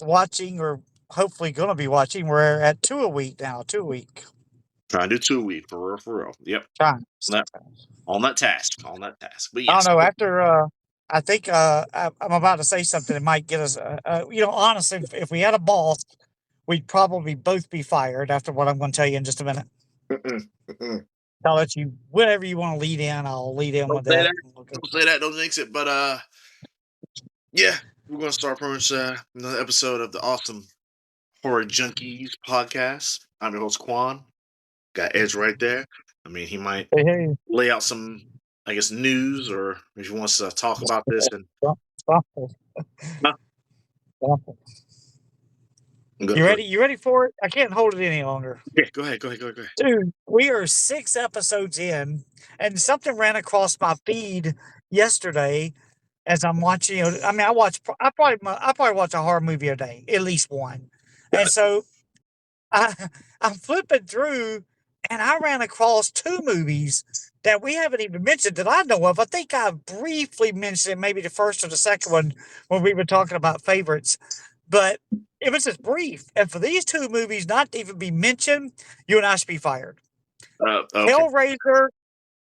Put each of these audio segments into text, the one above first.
watching, or hopefully going to be watching. We're at two a week now. 2 a week. Trying to do 2 week for real, for real. Yep. Trying. On that task. On that task. But I don't yes. know. After I think I'm about to say something that might get us. Honestly, if we had a boss, we'd probably both be fired. After what I'm going to tell you in just a minute, Mm-mm, mm-mm. I'll let you whatever you want to lead in. I'll lead in Don't with say that. that. Don't say that. Don't jinx it. But yeah, we're gonna start pretty much another episode of the awesome Horror Junkies podcast. I'm your host Quan. Got Edge right there. I mean, he might Hey, hey, lay out some, I guess, news, or if he wants to talk about this. And stop, stop, no, stop. go, You go, ready? You ready for it? I can't hold it any longer. yeah, go ahead, go ahead, go ahead, go ahead. Dude, we are 6 episodes in, and something ran across my feed yesterday as I'm watching. I mean, I probably watch a horror movie a day, at least one. And so I, I'm flipping through, and I ran across two movies that we haven't even mentioned that I know of. I think I briefly mentioned it, maybe the first or the second one when we were talking about favorites, but it was just brief. And for these two movies not to even be mentioned, you and I should be fired. Okay. Hellraiser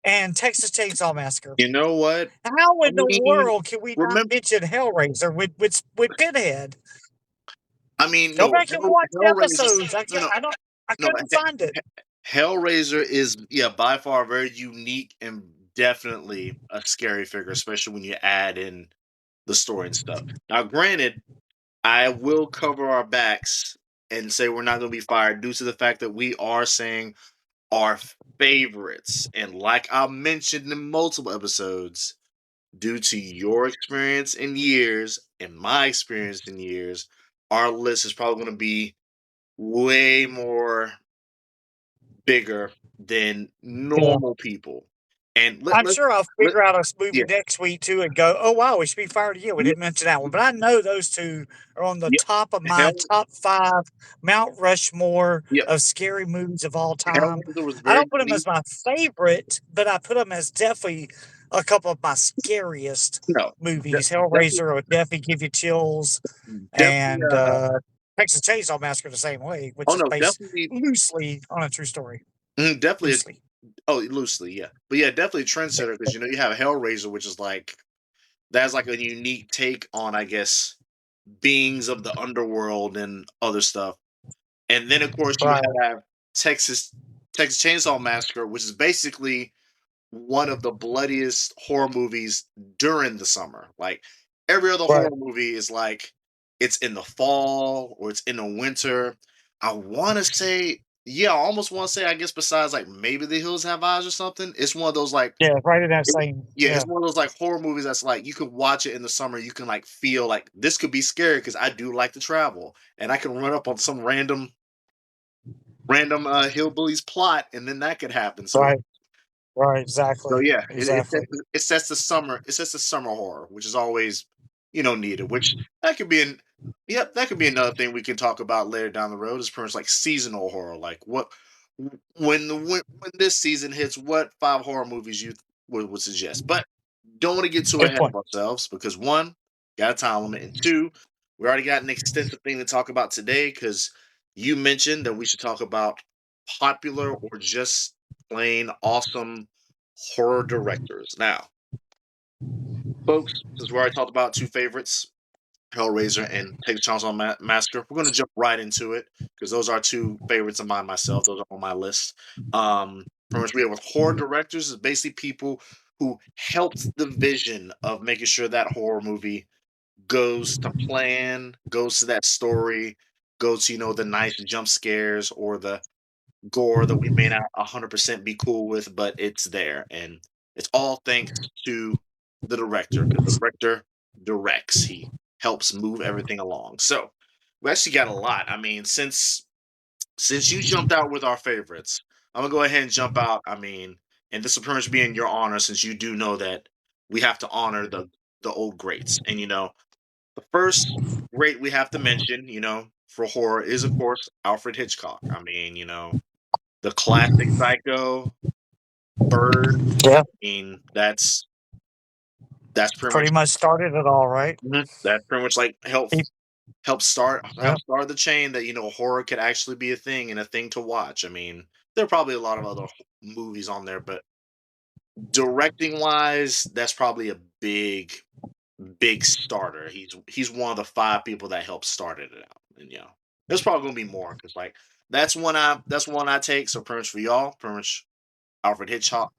and Texas Chainsaw Massacre. You know what? How I in the mean, world can we not remember? mention Hellraiser with Pinhead? I mean, Go no, back and watch the Hellraiser. episodes. No, no, I no. couldn't find it. Hellraiser is, yeah, by far very unique and definitely a scary figure, especially when you add in the story and stuff. Now, granted, I will cover our backs and say we're not going to be fired due to the fact that we are saying our favorites. And like I mentioned in multiple episodes, due to your experience in years and my experience in years, our list is probably going to be way more bigger than Yeah. normal people. And I'm sure I'll let figure out a movie yeah, next week too and go, oh wow, we should be fired again. We yeah, didn't mention that one. But I know those two are on the yeah. top of my Hell, top five Mount Rushmore yeah. of scary movies of all time. Hellraiser was I very don't put them unique. as my favorite, but I put them as definitely a couple of my scariest No, movies. definitely, Hellraiser would definitely give you chills, definitely. and Texas Chainsaw Massacre the same way, which Oh is no, based definitely, loosely on a true story. definitely. Loosely. Oh, loosely, yeah, but yeah, definitely a trendsetter because you have Hellraiser, which is like that's like a unique take on, I guess, beings of the underworld and other stuff. And then, of course, you Right, have Texas Texas Chainsaw Massacre, which is basically one of the bloodiest horror movies during the summer. Like every other right. horror movie is like it's in the fall or it's in the winter. I want to say, yeah, I almost want to say, I guess besides like maybe The Hills Have Eyes or something, it's one of those like Yeah, right in that it- same. yeah, Yeah. it's one of those like horror movies that's like you can watch it in the summer. You can like feel like this could be scary because I do like to travel and I can run up on some random hillbillies plot and then that could happen. So Right. Right. so Exactly. yeah, Exactly. it sets the summer horror, which is always needed. Which that could be that could be another thing we can talk about later down the road. Is pretty much like seasonal horror, like what when this season hits, what five horror movies you would suggest. But don't want to get too Good ahead point. of ourselves because one, got a time limit, and two, we already got an extensive thing to talk about today because you mentioned that we should talk about popular or just plain awesome horror directors. Now, folks, since we already talked about two favorites, Hellraiser and Texas Chainsaw Massacre, we're going to jump right into it because those are two favorites of mine myself. Those are on my list. Pretty much we have with horror directors is basically people who helped the vision of making sure that horror movie goes to plan, goes to that story, goes to the nice jump scares or the gore that we may not 100% be cool with, but it's there. And it's all thanks to the director because the director directs. He helps move everything along. So we actually got a lot. I mean, since you jumped out with our favorites, I'm gonna go ahead and jump out. I mean, and this will pretty much be in your honor since you do know that we have to honor the old greats. And the first great we have to mention, for horror is of course Alfred Hitchcock. I mean, the classic Psycho, Bird. Yeah. I mean, that's pretty Pretty much much started it all, right? that's pretty much like help He Yeah. help start the chain that horror could actually be a thing and a thing to watch. I mean, there are probably a lot of other movies on there, but directing wise, that's probably a big starter. He's one of the 5 people that helped started it out, and there's probably gonna be more because like that's one I take. So pretty much for y'all, pretty much Alfred Hitchcock,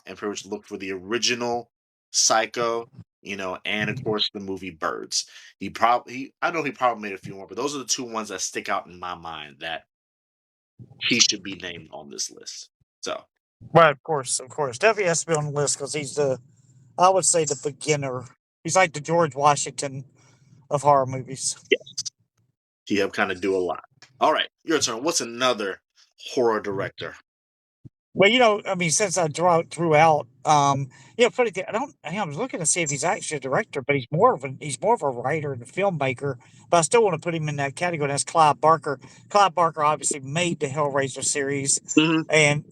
and pretty much look for the original Psycho, and of course the movie Birds. I know he probably made a few more, but those are the 2 ones that stick out in my mind that he should be named on this list. So Right, of course. Definitely has to be on the list because he's I would say, the beginner. He's like the George Washington of horror movies. he helped kind of do a lot. All right, your turn. What's another horror director? Well, I mean, since I threw out, funny thing, I was looking to see if he's actually a director, but he's more of a writer and a filmmaker. But I still want to put him in that category. That's Clive Barker. Clive Barker obviously made the Hellraiser series, Mhm. and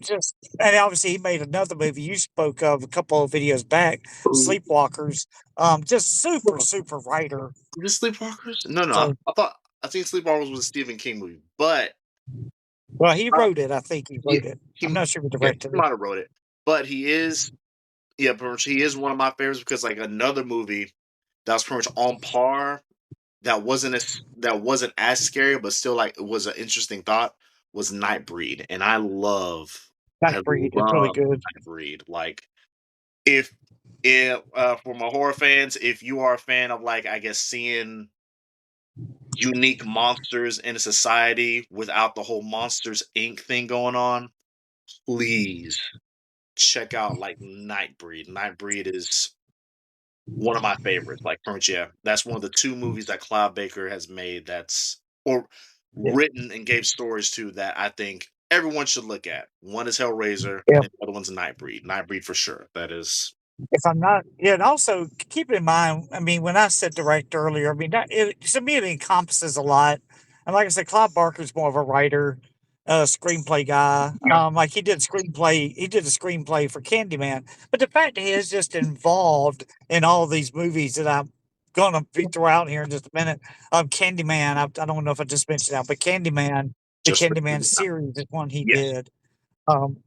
obviously he made another movie you spoke of a couple of videos back, Sleepwalkers. Just super writer. Is it Sleepwalkers? No, no. So, I think Sleepwalkers was a Stephen King movie, but well, he uh, wrote it. I think he he wrote it. he I'm not sure who yeah, directed he it. might have wrote it. But pretty much he is one of my favorites because like another movie that was pretty much on par that wasn't as scary, but still like it was an interesting thought was Nightbreed, and I Breed is really love good. Nightbreed. Like if for my horror fans, if you are a fan of like I guess seeing unique monsters in a society without the whole Monsters Inc. thing going on, please check out like Nightbreed. Nightbreed is one of my favorites. Like pretty much, yeah, that's one of the 2 movies that Clive Baker has made or Yeah. written and gave stories to that I think everyone should look at. One is Hellraiser, Yeah. and the other one's Nightbreed. Nightbreed for sure. That is If I'm not, yeah, and also keep in mind, I mean, when I said director earlier, I mean, to me, it encompasses a lot. And like I said, Clive Barker's more of a writer, screenplay guy. Like he did a screenplay for Candyman. But the fact that he is just involved in all these movies that I'm gonna be throw out here in just a minute. Candyman, I don't know if I just mentioned that, but Candyman, the just Candyman series is one he yes. did.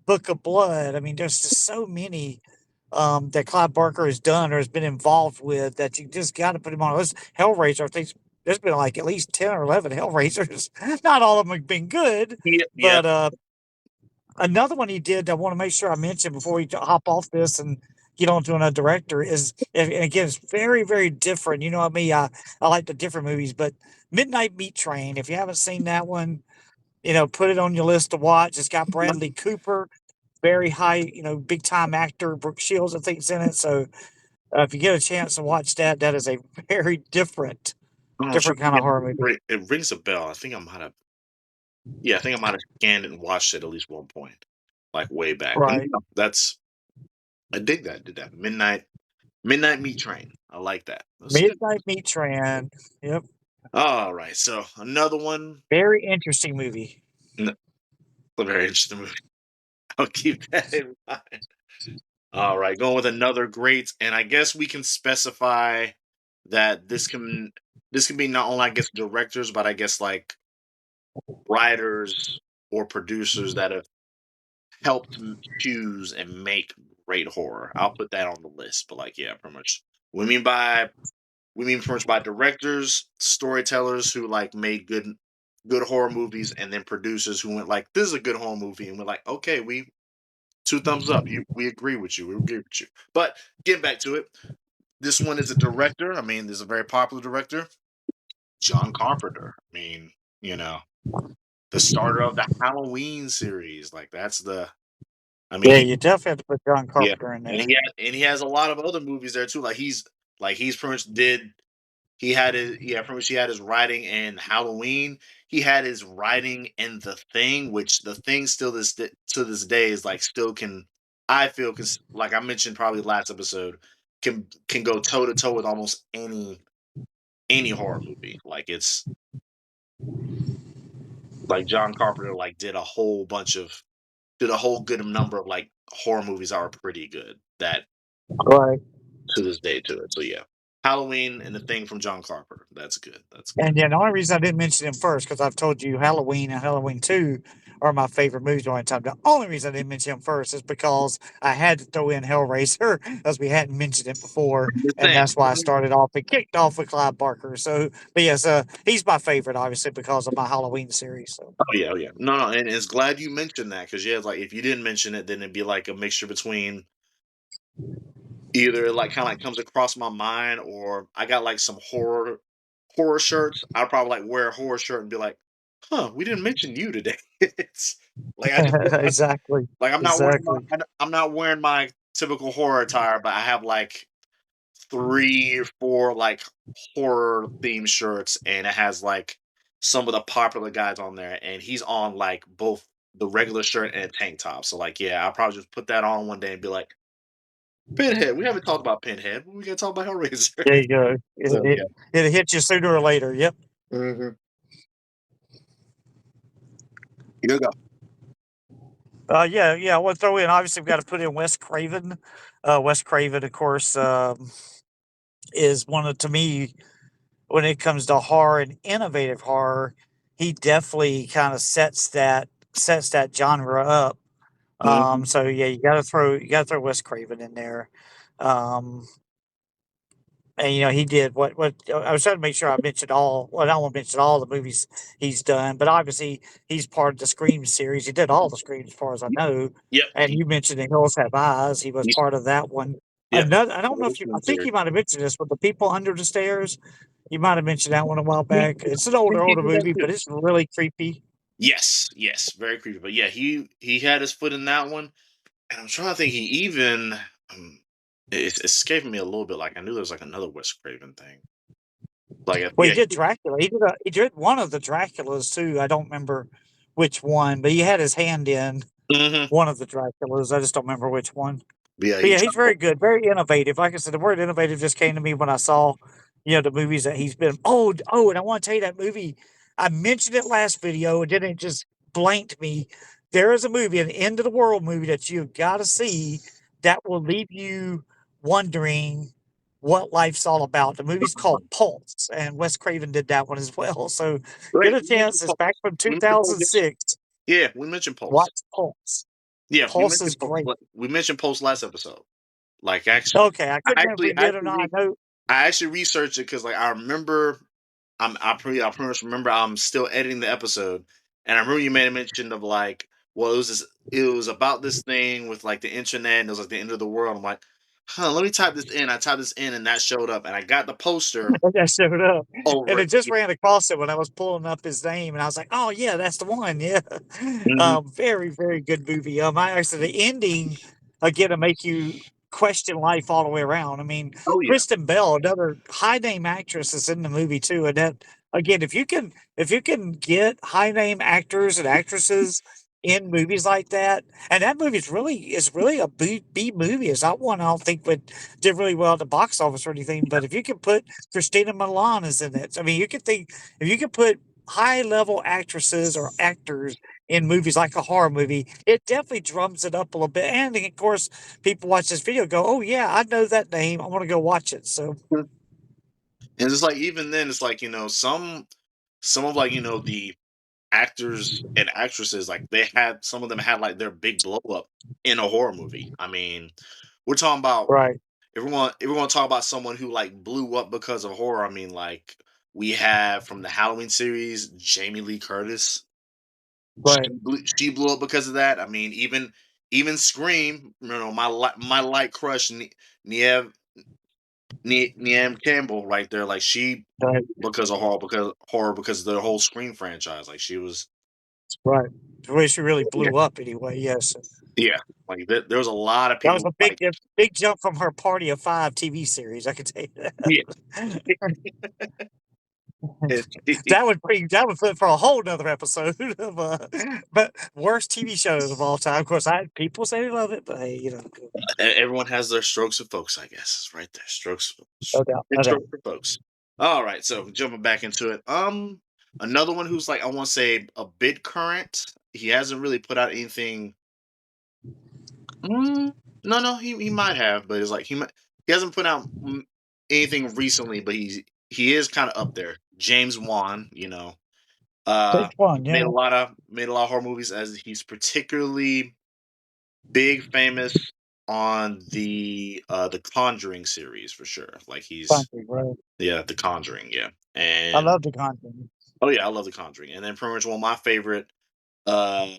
Book of Blood. I mean, there's just so many that Clive Barker has done or has been involved with that you just got to put him on a list. Hellraiser, I think there's been like at least 10 or 11 Hellraisers. Not all of them have been good, Yeah, yeah. but another one he did, I want to make sure I mention before we hop off this and get on to another director is, and again, it's very different. You know what I mean? I like the different movies, but Midnight Meat Train, if you haven't seen that one, put it on your list to watch. It's got Bradley Cooper, very high, big time actor. Brooke Shields, I think, is in it. So if you get a chance to watch that, that is a very Oh, sure. different kind of horror movie. It rings a bell. I think I might have. Yeah, I think I might have scanned it and watched it at least one point, like way back. But Right. no, that's I dig that. Did that Midnight Meat Train. I like that. That's good. Midnight Meat Train. Yep. All right, so another one. Very interesting movie. A very interesting movie. I'll keep that in mind. All right, going with another great, and I guess we can specify that this can be not only I guess directors, but I guess like writers or producers that have helped choose and make great horror. I'll put that on the list. But like, yeah, pretty much. We mean by we mean pretty much by directors, storytellers who like made good horror movies, and then producers who went like, "This is a good horror movie," and we're like, "Okay, we 2 thumbs up. We agree with you. We agree with you." But getting back to it, this one is a director. I mean, there's a very popular director, John Carpenter. I mean, you know, the starter of the Halloween series. Like that's the. I mean, Yeah, you definitely have to put John yeah, Carpenter in and there. he has a lot of other movies there too. Like he's pretty much did he had his yeah pretty much he had his writing in Halloween. He had his writing in The Thing, which The Thing still to this day is like still can I feel because like I mentioned probably last episode can go toe to toe with almost any horror movie. Like it's like John Carpenter like did a whole good number of like horror movies that are pretty good that Right. to this day to it. So yeah. Halloween and the Thing from John Carpenter. That's good. That's good. And yeah, the only reason I didn't mention him first because I've told you Halloween and Halloween 2 are my favorite movies during time. The only reason I didn't mention him first is because I had to throw in Hellraiser as we hadn't mentioned it before, The and Thing. that's why I started off and kicked off with Clive Barker. So, but yes, he's my favorite, obviously, because of my Halloween series. So, Oh yeah, oh yeah. No, no, and it's glad you mentioned that because yeah, like if you didn't mention it, then it'd be like a mixture between either like kind of like comes across my mind or I got like some horror shirts. I'd probably like wear a horror shirt and be like, "Huh, we didn't mention you today." It's like exactly, like exactly. I'm not wearing my typical horror attire, but I have like 3 or 4 like horror themed shirts, and it has like some of the popular guys on there, and he's on like both the regular shirt and a tank top. So like, yeah, I'll probably just put that on one day and be like, Pinhead. We haven't talked about Pinhead. We gotta talk about Hellraiser. There you go. So yeah. It'll hit you sooner or later. Yep. Hmm. You go. Yeah, yeah. I want to throw in. Obviously, we've got to put in Wes Craven. Wes Craven, of course, is one of to me when it comes to horror and innovative horror. He definitely kind of sets that genre up. Hmm. So yeah, you got to throw Wes Craven in there. Um, and he did what I was trying to make sure I mentioned all. Well, I don't want to mention all the movies he's done, but obviously he's part of the Scream series. He did all the Screams, as far as I know. Yep. And you mentioned The Hills Have Eyes. He was He's, part of that one. yep. Another, I don't know if you. I think Series. you might have mentioned this, but The People Under the Stairs. You might have mentioned that one a while He, back. It's an he older did that movie, too. but it's really creepy. Yes, yes, very creepy. But yeah, he had his foot in that one, and I'm trying to think. He even it's escaping me a little bit. Like I knew there was like another Wes Craven thing. Like Well, he yeah. did Dracula. He did one of the Draculas too. I don't remember which one, but he had his hand in Hmm. one of the Draculas. I just don't remember which one. But yeah, But he yeah, he's tried. very good, very innovative. Like I said, the word innovative just came to me when I saw, the movies that he's been. Oh, and I want to tell you that movie. I mentioned it last video, and then it just blanked me. There is a movie, an end of the world movie that you've got to see that will leave you wondering what life's all about. The movie's called Pulse, and Wes Craven did that one as well. So get Right, a we mentioned chance. It's Pulse. back from We mentioned Pulse. 2006. Yeah, we mentioned Pulse. Watch Pulse. Yeah, we Pulse is mentioned Pulse. great. We mentioned Pulse last episode. Like actually, Okay, I couldn't remember if we did or not. I know. I actually researched it because like I remember I pretty much remember I'm still editing the episode, and I remember you made a mention of like, well, it was about this thing with like the internet, and it was like the end of the world. I'm like, huh, let me type this in. I typed this in, and that showed up, and I got the poster That showed up, and over it just it. ran across it when I was pulling up his name, and I was like, "Oh yeah, that's the one." Yeah, Mhm. very very good movie. I actually the ending again to make you question life all the way around. I mean, Oh yeah. Kristen Bell, another high name actress, is in the movie too, and that again, if you can get high name actors and actresses in movies like that, and that movie is really a B movie. It's not one I don't think would did really well at the box office or anything. But if you can put Christina Milan is in it. I mean, you could think if you could put high level actresses or actors in movies like a horror movie, it definitely drums it up a little bit. And of course, people watch this video go, "Oh yeah, I know that name. I want to go watch it." So And it's like even then, it's like some of like the actors and actresses like they had some of them had like their big blow up in a horror movie. I mean, we're talking about right, if we're gonna talk about someone who like blew up because of horror. I mean, like we have from the Halloween series, Jamie Lee Curtis. right, She blew up because of that. I mean, even Scream, my light crush, Neve Niamh Campbell, right there, like she right, because of horror because of the whole Scream franchise. Like she was, right. The way she really yeah, blew up, anyway. Yes, yeah. Like there was a lot of that was people a like, big jump from her Party of Five TV series. I can tell you yeah, that. it, That would flip for a whole nother episode of but worst TV shows of all time. Of course, people say they love it, but hey, everyone has their strokes of folks. I guess it's right there, no doubt, big no doubt. strokes for folks. All right, so jumping back into it. Another one who's like I want to say a bit current. He hasn't really put out anything. Mm, no, no, he might have, but it's like he hasn't put out. anything recently, but he is kind of up there. James Wan, Which one? he's Yeah, made a lot of horror movies, as he's particularly big famous on the Conjuring series for sure. Like he's Country, right. yeah, the Conjuring, yeah. I And love the content. oh yeah, I love the Conjuring. And then pretty much one of my favorite uh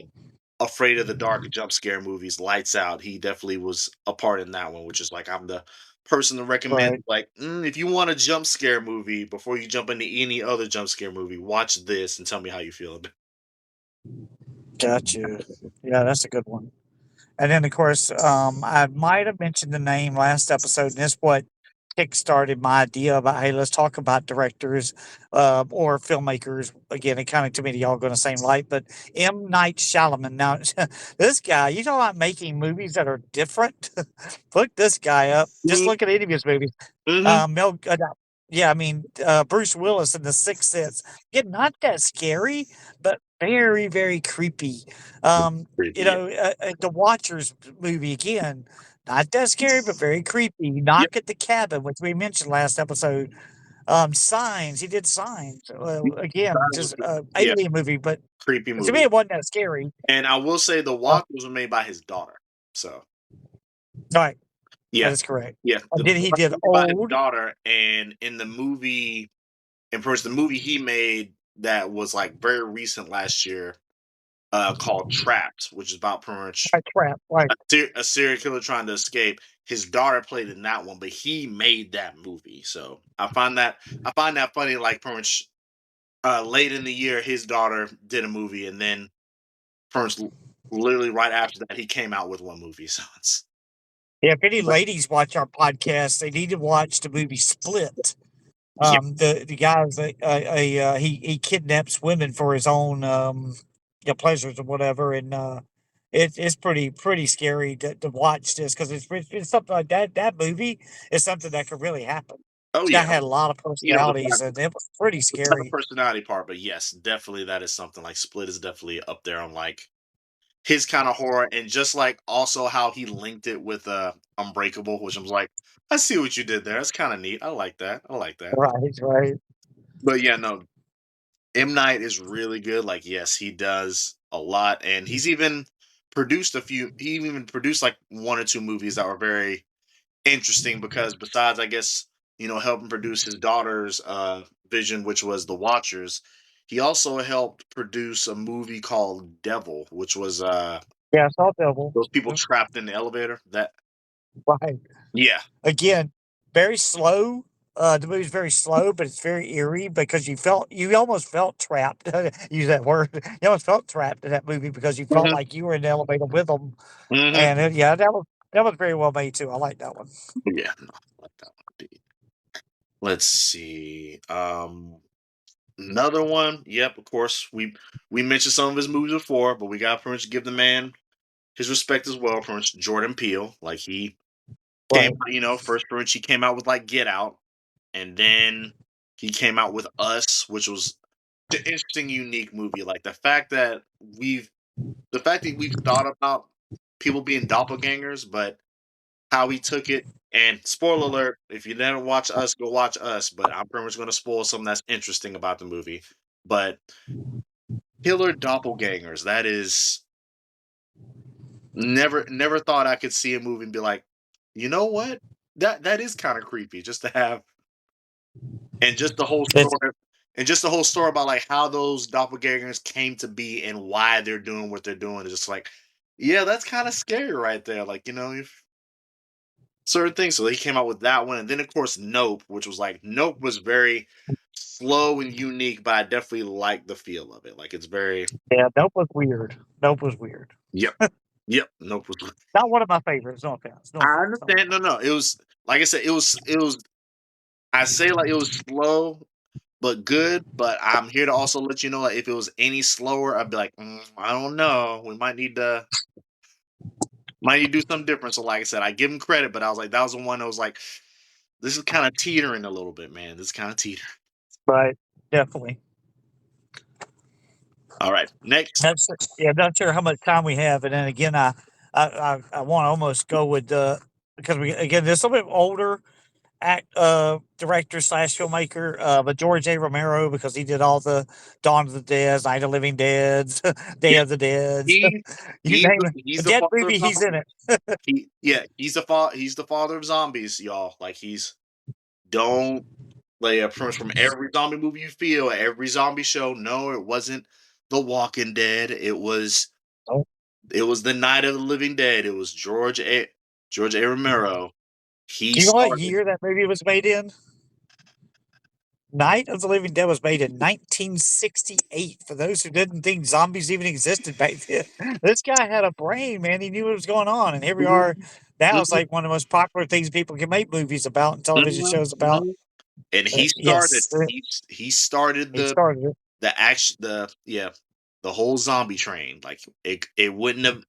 Afraid of the Dark jump scare movies, Lights Out. He definitely was a part in that one, which is like I'm the person to recommend. Right. Like, if you want a jump scare movie before you jump into any other jump scare movie, watch this and tell me how you feel. Got you. Yeah, that's a good one. And then, of course, I might have mentioned the name last episode, and this what kickstarted my idea about, hey, let's talk about directors or filmmakers. Again, it kind of to me they all go in the same light, but M. Night Shyamalan. Now, this guy, you talk about making movies that are different. Look this guy up. Just look at any of his movies. Mm-hmm. Mel, yeah, I mean Bruce Willis in The Sixth Sense. Again, not that scary, but very, very creepy. Creepy, yeah. The Watchers movie again, not that scary, but very creepy. Yep. Knock at the Cabin, which we mentioned last episode. Signs, he did Signs. Again, That was just yeah, alien movie, but creepy to me movie. it wasn't that scary. And I will say the Uh, Watchers were made by his daughter. So right, that yeah, is correct. yeah. And The then he Watchers did were made by his Old. daughter, and in the movie, and first the movie he made that was like very recent last year, called Trapped, which is about pretty much Right, Trap. Right, a serial killer trying to escape. His daughter played in that one, but he made that movie. So I find that funny. Like pretty much late in the year, his daughter did a movie, and then pretty much literally right after that, he came out with one movie. So it's yeah, if any but ladies watch our podcast, they need to watch the movie Split. yeah, The guy's he kidnaps women for his own pleasures or whatever, and it's pretty scary to watch this because it's something like that. That movie is something that could really happen. oh This guy yeah, had a lot of the personalities, fact and it was pretty the scary. personality part, but yes, definitely that is something like Split is definitely up there on like his kind of horror, and just like also how he linked it with Unbreakable, which I'm like, I see what you did there. That's kind of neat. I like that. I like that. Right, right. But yeah, no, M Night is really good. Like, yes, he does a lot, and he's even produced a few. He even produced like one or two movies that were very interesting because besides, I guess, helping produce his daughter's vision, which was The Watchers, he also helped produce a movie called Devil, which was Yeah, I saw Devil. those people Yeah, trapped in the elevator. That right. yeah. Again, very slow. The movie's very slow, but it's very eerie because you almost felt trapped. Use that word. You almost felt trapped in that movie because you felt Hmm. like you were in the elevator with them. Hmm. And yeah, that was very well made too. I like that one. Yeah, no, I like that one indeed. Let's see. Another one. Yep, of course. We mentioned some of his movies before, but we got to pretty much give the man his respect as well. Pretty much Jordan Peele, like he came, Right. first pretty much he came out with like Get Out, and then he came out with Us, which was an interesting, unique movie. Like the fact that we've thought about people being doppelgangers, but how he took it. And spoiler alert: if you didn't watch Us, go watch Us. But I'm pretty much going to spoil something that's interesting about the movie. But killer doppelgangers. That is never thought I could see a movie and be like, you know what? That is kind of creepy just to have, and just the whole It's story, and just the whole story about like how those doppelgangers came to be and why they're doing what they're doing. It's just like, yeah, that's kind of scary right there. Like, if certain things. So he came out with that one, and then of course Nope, which was like Nope was very slow and unique, but I definitely like the feel of it. Like it's very yeah. Nope was weird. Nope was weird. yep, yep. Nope was. Not one of my favorites. No offense. No I offense. Not one of understand. my No, no. It was like I said. It was. I say like it was slow but good. But I'm here to also let you know that if it was any slower, I'd be like, I don't know. We might need to do something different. So like I said, I give him credit, but I was like, that was the one that was like, this is kind of teetering a little bit, man. This is kind of teetering. right. Definitely. All right, next. That's yeah. I'm not sure how much time we have, and then again, I want to almost go with because we again this is a little bit older. director slash filmmaker, but George A. Romero, because he did all the Dawn of the Dead, Night of the Living Dead, Day Yeah, of the Dead. he You name it, he's a the dead father of movie, he's in zombies. it. He's the father of zombies, y'all. Like he's don't like a premise from every zombie movie you feel, every zombie show. No, it wasn't The Walking Dead. Oh, It was the Night of the Living Dead. It was George A. Romero. He do you know what started. year that movie was made in? Night of the Living Dead was made in 1968. For those who didn't think zombies even existed back then, this guy had a brain, man. He knew what was going on, and here we are. Mhm, Now it's mhm, like one of the most popular things people can make movies about and television mhm, shows about. mhm. And he started. Yes, He started he started it. the action the whole zombie train. Like it wouldn't have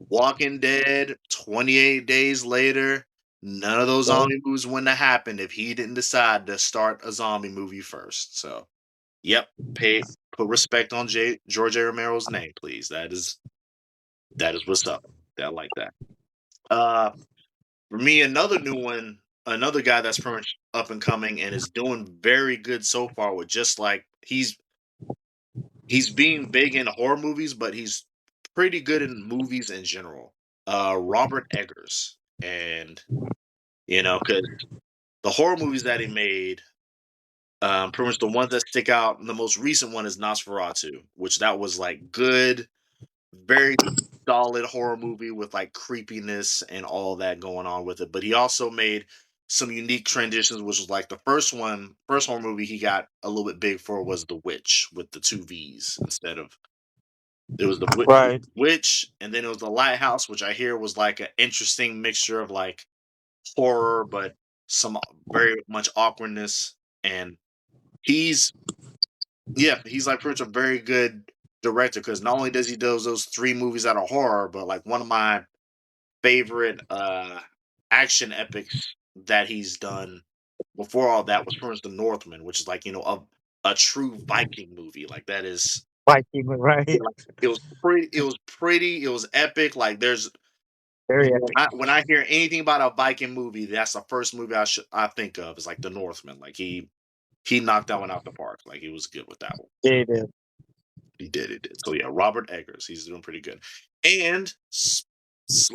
Walking Dead, 28 days later, none of those So, zombie movies wouldn't have happened if he didn't decide to start a zombie movie first. So, yep, put respect on George A. Romero's name, please. That is what's up. I like that. Uh, for me, another new one, another guy that's pretty much up and coming and is doing very good so far with just like he's being big in horror movies, but he's pretty good in movies in general. Robert Eggers, and because the horror movies that he made, pretty much the ones that stick out. The most recent one is Nosferatu, which that was like good, very solid horror movie with like creepiness and all that going on with it. But he also made some unique transitions, which was like the first horror movie he got a little bit big for was The Witch with the two V's instead of it was Right. Witch, and then it was The Lighthouse, which I hear was like an interesting mixture of like horror, but some very much awkwardness. And he's he's like pretty much a very good director because not only does he do those three movies that are horror, but like one of my favorite action epics that he's done before all that was pretty much The Northman, which is like a true Viking movie. Like that is Viking, yeah, right? like, it was epic. Like there's Very epic. when I hear anything about a Viking movie, that's the first movie I think of is like The Northman. Like he knocked that one out the park. Like he was good with that one. Yeah, So he did. he did, he did. So yeah, Robert Eggers, he's doing pretty good. And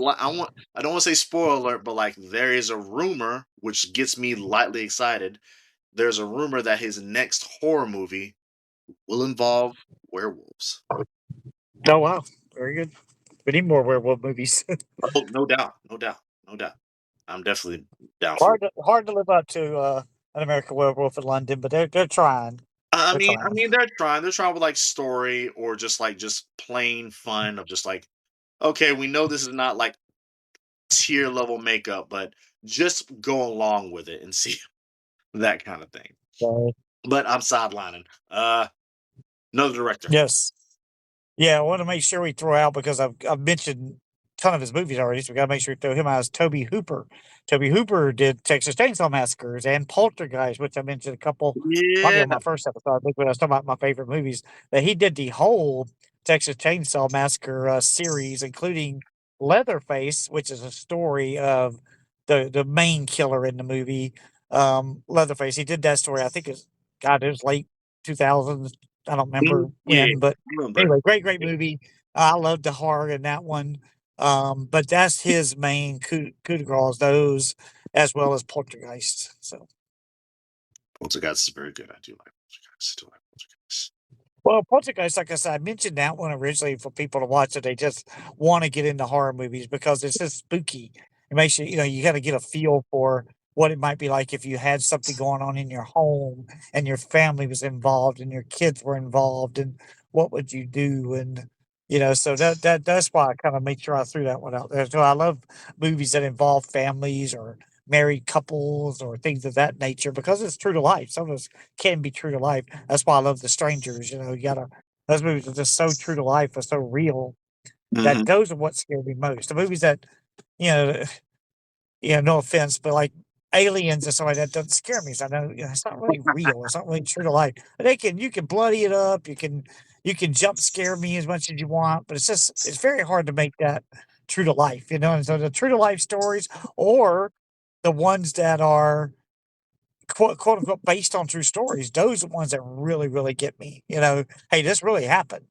I don't want to say spoiler alert, but like there is a rumor which gets me lightly excited. There's a rumor that his next horror movie will involve werewolves. Oh wow, very good. We need more werewolf movies. Oh, no doubt, no doubt, no doubt. I'm definitely down for it. Hard to live up to an American Werewolf in London, but they're trying. They're I trying. mean, they're trying. They're trying with like story or just plain fun of just like, okay, we know this is not like tier level makeup, but just go along with it and see that kind of thing. So, But I'm sidelining. Another director. yes. Yeah, I want to make sure we throw out because I've mentioned a ton of his movies already, so we got to make sure we throw him out as Toby Hooper. Toby Hooper did Texas Chainsaw Massacres and Poltergeist, which I mentioned a couple, probably Yeah. on my first episode. I think when I was talking about my favorite movies, that he did the whole Texas Chainsaw Massacre series, including Leatherface, which is a story of the main killer in the movie, Leatherface. He did that story. I think it's God, it was late 2000s. I don't remember Yeah. when, but I remember. anyway, great movie. I loved the horror in that one. But that's his main coup de grace, those as well as Poltergeist. So, Poltergeist is very good. I do like Poltergeist. I do like Poltergeist. well, Poltergeist, like I said, I mentioned that one originally for people to watch if they just want to get into horror movies because it's just spooky. It makes you, you got to get a feel for what it might be like if you had something going on in your home and your family was involved and your kids were involved and what would you do and so that's why I kind of make sure I threw that one out there. So I love movies that involve families or married couples or things of that nature because it's true to life. Some of us can be true to life. That's why I love The Strangers. You gotta those movies are just so true to life, are so real that Hmm. those are what scare me most. The movies that you know no offense, but like aliens and stuff like that doesn't scare me. So I know it's not really real. It's not really true to life. But you can bloody it up. You can jump scare me as much as you want, but it's very hard to make that true to life. And so the true to life stories or the ones that are quote unquote based on true stories, those are the ones that really, really get me. Hey, this really happened.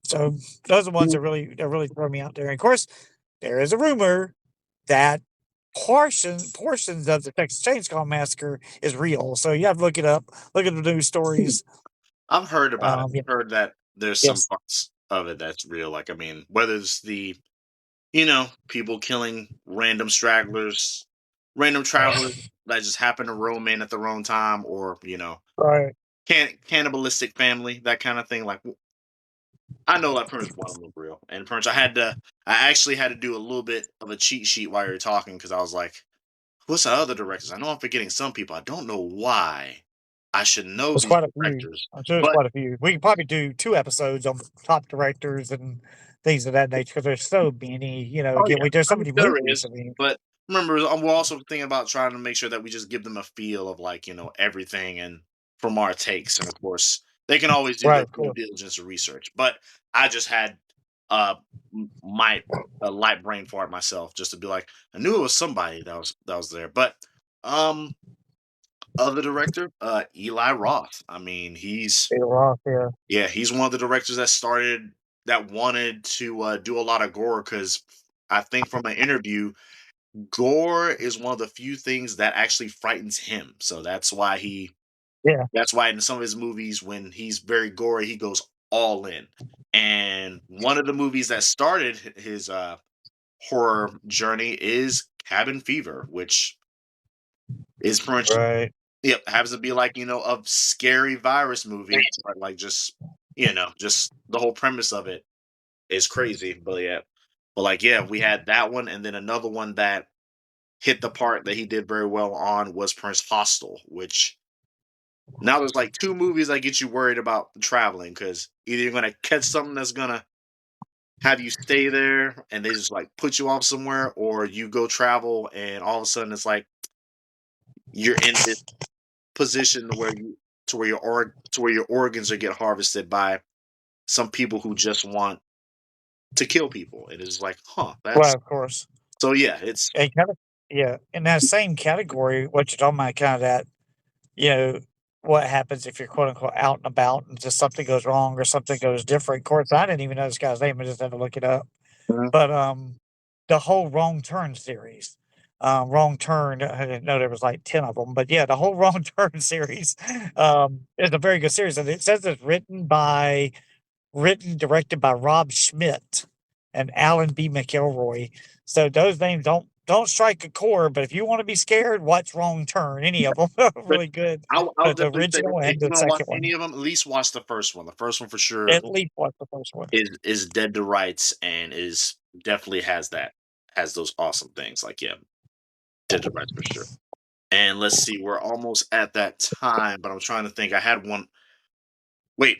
So those are the ones Mm. that really throw me out there. And of course, there is a rumor that portions of the Texas Chainsaw Massacre is real. So you have to look it up, look at the news stories. I've heard about it. Yeah, Heard that there's some yes, parts of it that's real. Like, I mean, whether it's the people killing random stragglers, random travelers that just happen to roam in at the wrong time, or right, cannibalistic family, that kind of thing. Like, I know like pretty much one of them was real, and pretty much I actually had to do a little bit of a cheat sheet while you were talking because I was like, what's the other directors? I know I'm forgetting some people. I don't know why. I should know there's these quite a few. directors, I'm sure there's but quite a few. We could probably do 2 episodes on top directors and things of that nature because there's so many. oh Again, yeah, there's I so mean many there movies. is. But remember, we're also thinking about trying to make sure that we just give them a feel of like everything and from our takes, and of course they can always do Right, their of due course. diligence or research. But I just had uh my a light brain fart myself just to be like, I knew it was somebody that was there, but um other director, Eli Roth. I mean, Peter Roth, yeah, he's one of the directors that wanted to do a lot of gore because I think from an interview, gore is one of the few things that actually frightens him. So yeah, that's why in some of his movies, when he's very gory, he goes all in. And one of the movies that started his horror journey is Cabin Fever, which is pretty much, right. yep, happens to be like a scary virus movie, but like just the whole premise of it is crazy. But yeah, but like yeah, we had that one, and then another one that hit the part that he did very well on was Prince Hostel, which now there's like two movies that get you worried about traveling because either you're gonna catch something that's gonna have you stay there and they just like put you off somewhere, or you go travel and all of a sudden it's like you're in this position to where your organs are get harvested by some people who just want to kill people. And it's like, huh, Right, that's of course. so yeah, it's And kind of, yeah, in that same category, what you're talking about, kind of that, you know, what happens if you're quote unquote out and about and just something goes wrong or something goes different. Of course, I didn't even know this guy's name. I just had to look it up. Mhm. But the whole Wrong Turn series, Wrong Turn. I didn't know there was like 10 of them, but yeah, the whole Wrong Turn series is a very good series, and it says it's directed by Rob Schmidt and Alan B. McElroy. So those names don't strike a chord, but if you want to be scared, watch Wrong Turn. Any of them are but really good. I'll But the definitely say original if and you're the gonna watch second one, any of them, at least watch the first one. The first one for sure at least watch the first one. is dead to rights and is definitely has those awesome things. Like yeah, dead to rights for sure. And let's see, we're almost at that time, but I'm trying to think. I had one. Wait,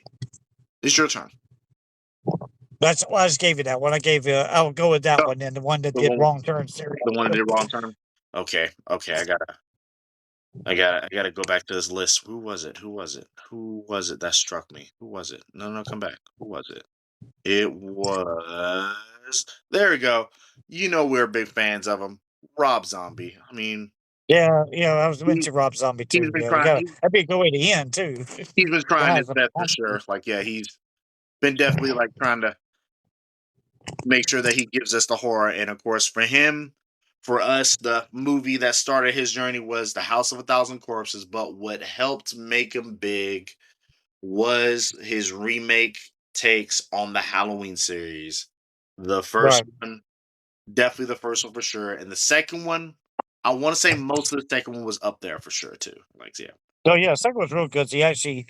it's your turn. That's why I just gave you that one. I gave you. I'll go with that Oh, one. And the one that the did one, Wrong Turn series. the one that did wrong turn. Okay, okay. I gotta go back to this list. Who was it? Who was it? Who was it that struck me? Who was it? No, no, come back. Who was it? It was. There we go. We're big fans of him. Rob Zombie. I mean, Yeah, yeah. I was he mentioning Rob Zombie he's too. been Yeah, we trying. got that'd be a good way to end too. He's been That trying his has a best for performance. sure. Like, yeah, he's been definitely like trying to make sure that he gives us the horror. And of course, for us, the movie that started his journey was The House of a Thousand Corpses. But what helped make him big was his remake takes on the Halloween series. The first Right. one, definitely the first one for sure. And the second one, I want to say most of the second one was up there for sure too. Like, yeah. So yeah, second was real good. So he actually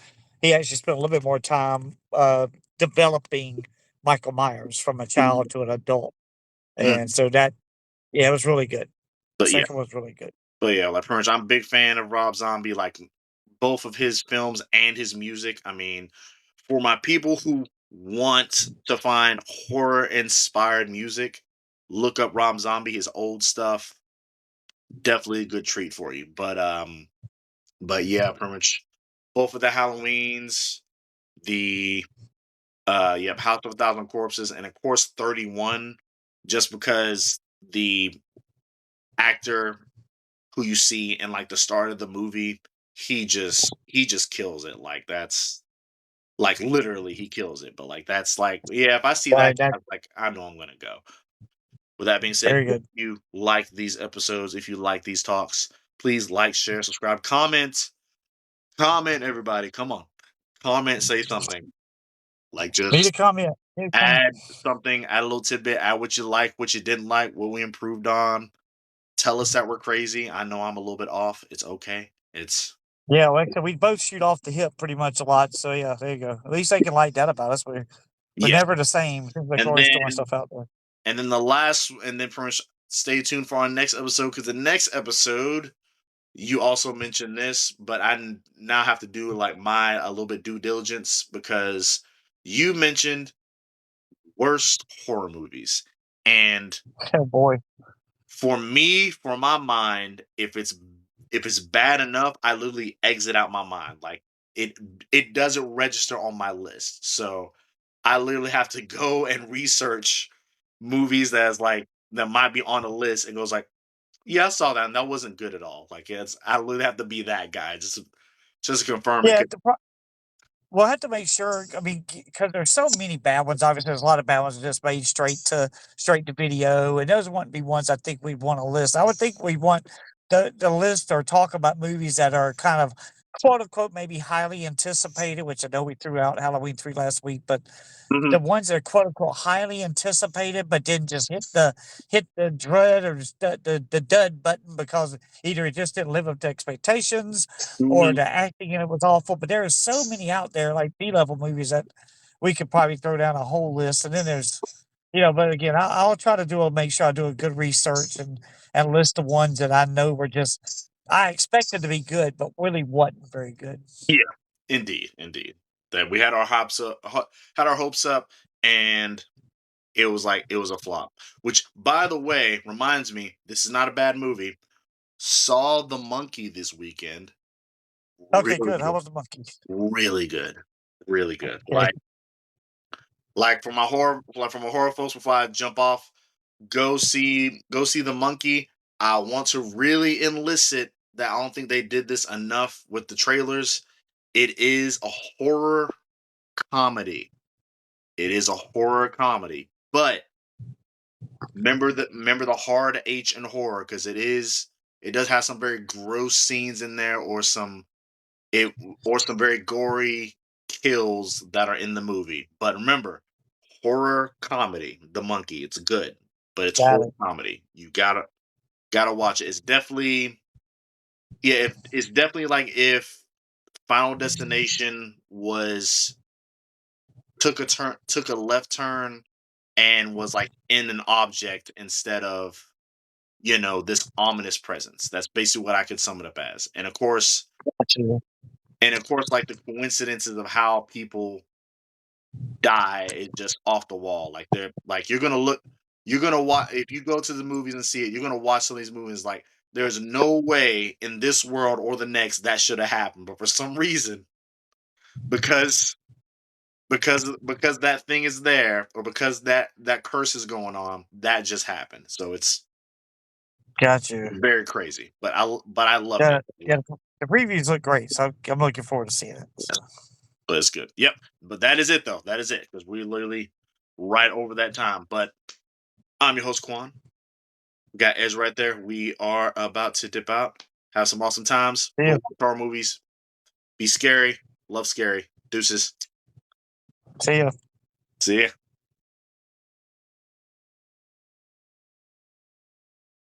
spent a little bit more time developing Michael Myers from a Mhm. child to an adult, Mhm. and so that yeah, it was really good. But yeah, Second was really good. like pretty much, I'm a big fan of Rob Zombie. Like both of his films and his music. I mean, for my people who want to find horror inspired music, look up Rob Zombie, his old stuff. Definitely a good treat for you. But yeah, pretty much both of the Halloweens, the yep, House of a Thousand Corpses, and of course 31, just because the actor who you see in like the start of the movie, he just kills it. Like that's like literally he kills it. But like that's like yeah, if I see that Right. That guy, like I know I'm gonna go. With that being said, very if good. you like these episodes, if you like these talks, please like, share, subscribe, comment, comment. Everybody, come on, comment, say something. Like Need a just comment. Need a comment. add something, add a little tidbit, add what you like, what you didn't like, what we improved on. Tell us that we're crazy. I know I'm a little bit off. It's okay. It's Yeah, like I said, we both shoot off the hip pretty much a lot. So yeah, there you go. At least they can like that about us. We're yeah. never the same. Seems like we're And always throwing then stuff out there. pretty much stay tuned for our next episode because the next episode you also mentioned this, but now have to do like my a little bit due diligence because you mentioned worst horror movies. And Oh boy. for me, for my mind, if it's bad enough, I literally exit out my mind. Like it it doesn't register on my list. So I literally have to go and research movies that's like that might be on the list and goes like, yeah, I saw that and that wasn't good at all. Like it's I literally have to be that guy just to confirm it. Yeah, we'll have to make sure. I mean, because there's so many bad ones. Obviously, there's a lot of bad ones that just made straight to video, and those wouldn't be ones I think we'd want to list. I would think we want the list or talk about movies that are kind of quote unquote maybe highly anticipated, which I know we threw out Halloween 3 last week, but Mhm. the ones that are quote unquote highly anticipated, but didn't just hit the dread or just the dud button because either it just didn't live up to expectations or Mhm. the acting in it was awful. But there are so many out there, like B-level movies that we could probably throw down a whole list. And then there's, but again, I'll try to make sure I do a good research and list the ones that I know were just I expected to be good, but really wasn't very good. Yeah, indeed, indeed. That we had our hopes up, and it was a flop. Which, by the way, reminds me, this is not a bad movie. Saw the Monkey this weekend. Okay, Really good. How good, was the monkey? really good, really good. Okay, Like from a horror folks before I jump off, go see the Monkey. I want to really elicit that I don't think they did this enough with the trailers. It is a horror comedy. It is a horror comedy, but remember the hard H in horror because it does have some very gross scenes in there it or some very gory kills that are in the movie. But remember, horror comedy, The Monkey, it's good, but it's got horror it. comedy. You gotta watch it. It's definitely yeah, it's definitely like if Final Destination was took a left turn and was like in an object instead of this ominous presence. That's basically what I could sum it up as. Gotcha. And of course, like the coincidences of how people die is just off the wall. Like they're like you're gonna watch if you go to the movies and see it. You're gonna watch some of these movies like there's no way in this world or the next that should have happened, but for some reason, because because that thing is there or because that curse is going on, that just happened. So it's Got you. very crazy, but I love Yeah, that. I yeah. love The previews look great, so I'm looking forward to seeing it. it. So, But it's good. Yep. But that is it though. That is it because we're literally right over that time. But I'm your host Quan. We got Edge right there. We are about to dip out. Have some awesome times. see Go ya. watch horror movies. Be scary. Love scary. Deuces. See ya. See ya.